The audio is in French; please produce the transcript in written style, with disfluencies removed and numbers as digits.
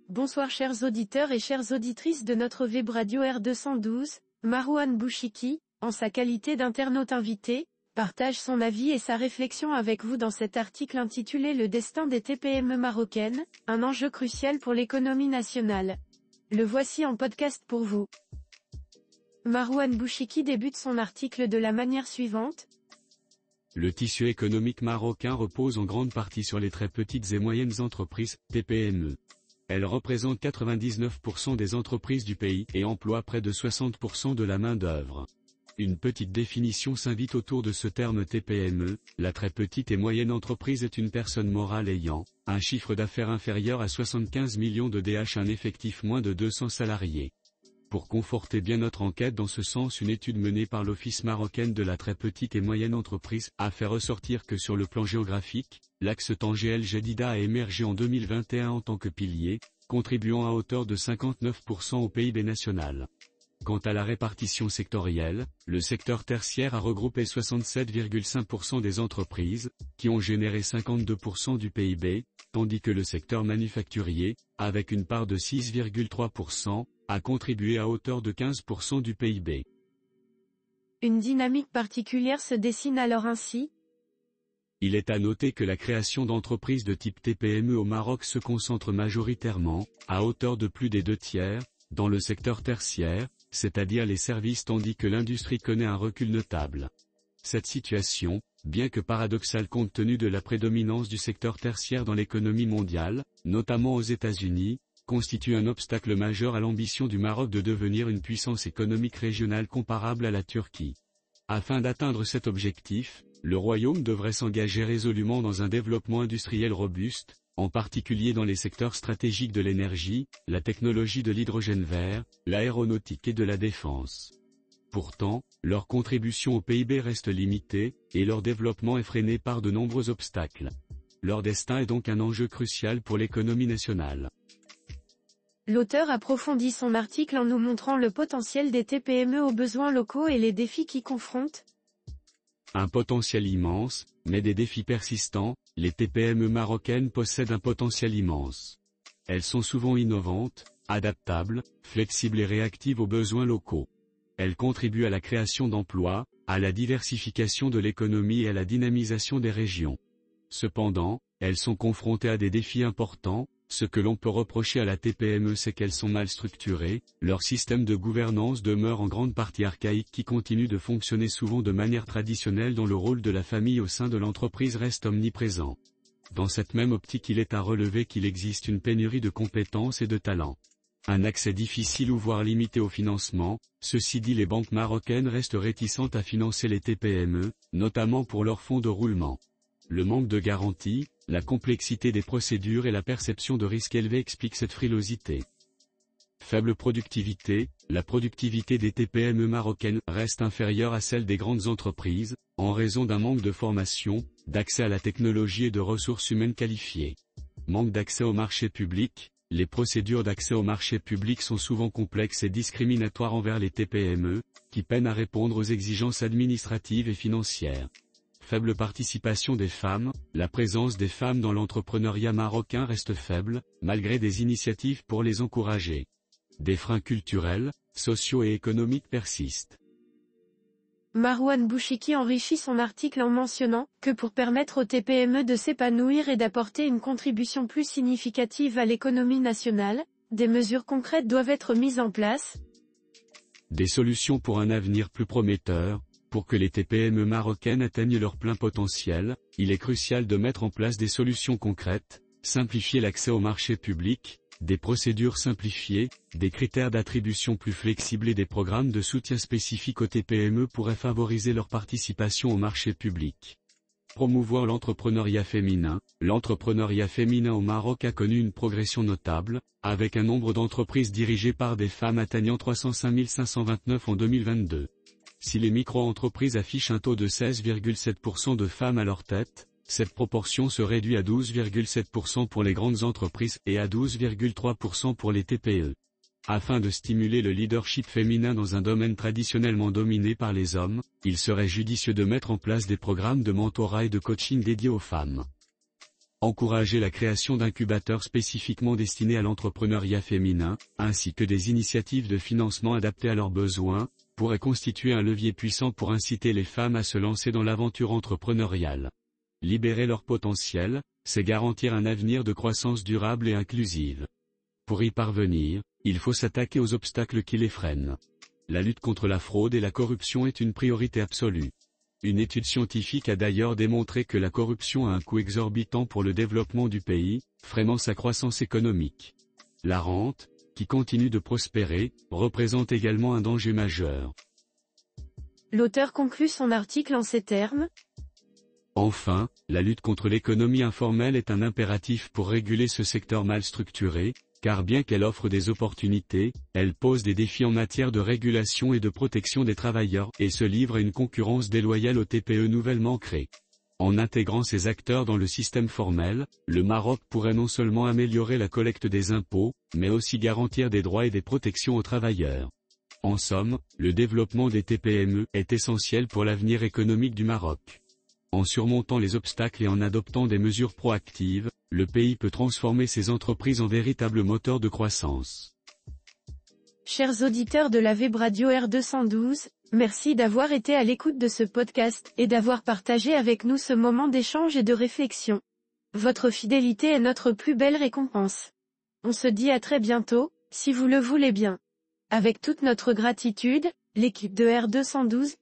Bonsoir chers auditeurs et chères auditrices de notre web radio R212, Marouane Bouchiki, en sa qualité d'internaute invité, partage son avis et sa réflexion avec vous dans cet article intitulé Le destin des TPME marocaines, un enjeu crucial pour l'économie nationale. Le voici en podcast pour vous. Marouane Bouchiki débute son article de la manière suivante. Le tissu économique marocain repose en grande partie sur les très petites et moyennes entreprises, TPME. Elles représentent 99% des entreprises du pays et emploient près de 60% de la main-d'œuvre. Une petite définition s'invite autour de ce terme TPME. La très petite et moyenne entreprise est une personne morale ayant un chiffre d'affaires inférieur à 75 millions de DH, un effectif moins de 200 salariés. Pour conforter bien notre enquête dans ce sens, une étude menée par l'Office marocain de la très petite et moyenne entreprise a fait ressortir que sur le plan géographique, l'axe Tanger-El-Jadida a émergé en 2021 en tant que pilier, contribuant à hauteur de 59% au PIB national. Quant à la répartition sectorielle, le secteur tertiaire a regroupé 67,5% des entreprises, qui ont généré 52% du PIB, tandis que le secteur manufacturier, avec une part de 6,3%, a contribué à hauteur de 15% du PIB. Une dynamique particulière se dessine alors ainsi. Il est à noter que la création d'entreprises de type TPME au Maroc se concentre majoritairement, à hauteur de plus des 2/3, dans le secteur tertiaire, c'est-à-dire les services, tandis que l'industrie connaît un recul notable. Cette situation, bien que paradoxale compte tenu de la prédominance du secteur tertiaire dans l'économie mondiale, notamment aux États-Unis, constitue un obstacle majeur à l'ambition du Maroc de devenir une puissance économique régionale comparable à la Turquie. Afin d'atteindre cet objectif, le Royaume devrait s'engager résolument dans un développement industriel robuste, en particulier dans les secteurs stratégiques de l'énergie, la technologie de l'hydrogène vert, l'aéronautique et de la défense. Pourtant, leur contribution au PIB reste limitée, et leur développement est freiné par de nombreux obstacles. Leur destin est donc un enjeu crucial pour l'économie nationale. L'auteur approfondit son article en nous montrant le potentiel des TPME aux besoins locaux et les défis qu'ils confrontent. Un potentiel immense, mais des défis persistants. Les TPME marocaines possèdent un potentiel immense. Elles sont souvent innovantes, adaptables, flexibles et réactives aux besoins locaux. Elles contribuent à la création d'emplois, à la diversification de l'économie et à la dynamisation des régions. Cependant, elles sont confrontées à des défis importants. Ce que l'on peut reprocher à la TPME, c'est qu'elles sont mal structurées, leur système de gouvernance demeure en grande partie archaïque, qui continue de fonctionner souvent de manière traditionnelle, dont le rôle de la famille au sein de l'entreprise reste omniprésent. Dans cette même optique, il est à relever qu'il existe une pénurie de compétences et de talents. Un accès difficile ou voire limité au financement. Ceci dit, les banques marocaines restent réticentes à financer les TPME, notamment pour leurs fonds de roulement. Le manque de garantie, la complexité des procédures et la perception de risques élevés expliquent cette frilosité. Faible productivité, la productivité des TPME marocaines reste inférieure à celle des grandes entreprises, en raison d'un manque de formation, d'accès à la technologie et de ressources humaines qualifiées. Manque d'accès au marché public, les procédures d'accès au marché public sont souvent complexes et discriminatoires envers les TPME, qui peinent à répondre aux exigences administratives et financières. Faible participation des femmes, la présence des femmes dans l'entrepreneuriat marocain reste faible, malgré des initiatives pour les encourager. Des freins culturels, sociaux et économiques persistent. Marouane Bouchiki enrichit son article en mentionnant que pour permettre aux TPME de s'épanouir et d'apporter une contribution plus significative à l'économie nationale, des mesures concrètes doivent être mises en place. Des solutions pour un avenir plus prometteur. Pour que les TPME marocaines atteignent leur plein potentiel, il est crucial de mettre en place des solutions concrètes, simplifier l'accès au marché public, des procédures simplifiées, des critères d'attribution plus flexibles et des programmes de soutien spécifiques aux TPME pourraient favoriser leur participation au marché public. Promouvoir l'entrepreneuriat féminin. L'entrepreneuriat féminin au Maroc a connu une progression notable, avec un nombre d'entreprises dirigées par des femmes atteignant 305 529 en 2022. Si les micro-entreprises affichent un taux de 16,7% de femmes à leur tête, cette proportion se réduit à 12,7% pour les grandes entreprises et à 12,3% pour les TPE. Afin de stimuler le leadership féminin dans un domaine traditionnellement dominé par les hommes, il serait judicieux de mettre en place des programmes de mentorat et de coaching dédiés aux femmes. encourager la création d'incubateurs spécifiquement destinés à l'entrepreneuriat féminin, ainsi que des initiatives de financement adaptées à leurs besoins, pourrait constituer un levier puissant pour inciter les femmes à se lancer dans l'aventure entrepreneuriale. Libérer leur potentiel, c'est garantir un avenir de croissance durable et inclusive. Pour y parvenir, il faut s'attaquer aux obstacles qui les freinent. La lutte contre la fraude et la corruption est une priorité absolue. Une étude scientifique a d'ailleurs démontré que la corruption a un coût exorbitant pour le développement du pays, freinant sa croissance économique. La rente, qui continue de prospérer, représente également un danger majeur. L'auteur conclut son article en ces termes. Enfin, la lutte contre l'économie informelle est un impératif pour réguler ce secteur mal structuré, car bien qu'elle offre des opportunités, elle pose des défis en matière de régulation et de protection des travailleurs et se livre à une concurrence déloyale aux TPE nouvellement créées. En intégrant ces acteurs dans le système formel, le Maroc pourrait non seulement améliorer la collecte des impôts, mais aussi garantir des droits et des protections aux travailleurs. En somme, le développement des TPME est essentiel pour l'avenir économique du Maroc. En surmontant les obstacles et en adoptant des mesures proactives, le pays peut transformer ses entreprises en véritables moteurs de croissance. Chers auditeurs de la Web Radio R212, merci d'avoir été à l'écoute de ce podcast et d'avoir partagé avec nous ce moment d'échange et de réflexion. Votre fidélité est notre plus belle récompense. On se dit à très bientôt, si vous le voulez bien. Avec toute notre gratitude, l'équipe de R212,